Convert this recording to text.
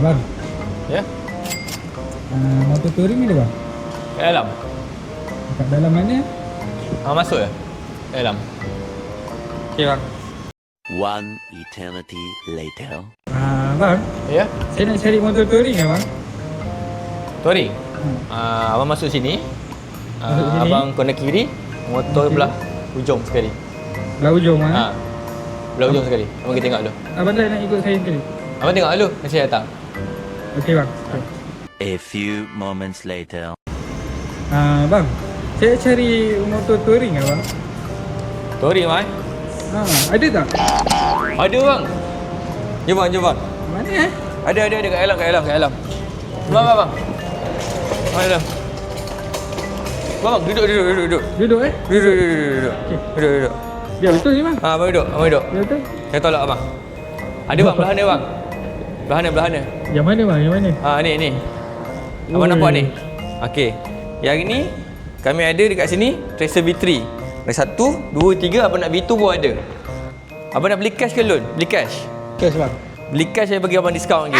Bang, Ya? motor touring ada bang? Kat dalam? Kat dalam mana? Masuk ya? Kat dalam? Okey bang. One eternity later. Bang, Ya? saya nak cari motor touring ya bang. Touring? Abang masuk sini. Masuk sini. Abang kena kiri. Motor Kiri. belah ujung sekali. Belah ujung Ha. Belah ujung sekali. Abang kita tengok dulu. Abang dah nak ikut saya kali? Abang tengok dulu. Nanti saya datang. Okey bang. Okay. A few moments later. Bang, saya cari motor touring ya bang. Touring bang? Ada tak? Ada bang. Jom bang, jom bang. Mana Ada kat dalam. Bang. Mana dalam? Bang, duduk. Duduk Duduk. Okey. Duduk. Biar betul ni bang. Abang duduk. Biar betul. Saya tolak abang. Ada bang, belah mana bang? Belah mana? Yang mana bang? Yang mana? Ni. Abang Oi. nampak ni? Okey. Yang ni kami ada dekat sini Tracer V3. Ada 1, 2, 3, abang nak V2 pun ada. Abang nak beli cash ke loan? Beli cash. Cash bang. Beli cash saya bagi abang diskaun lagi.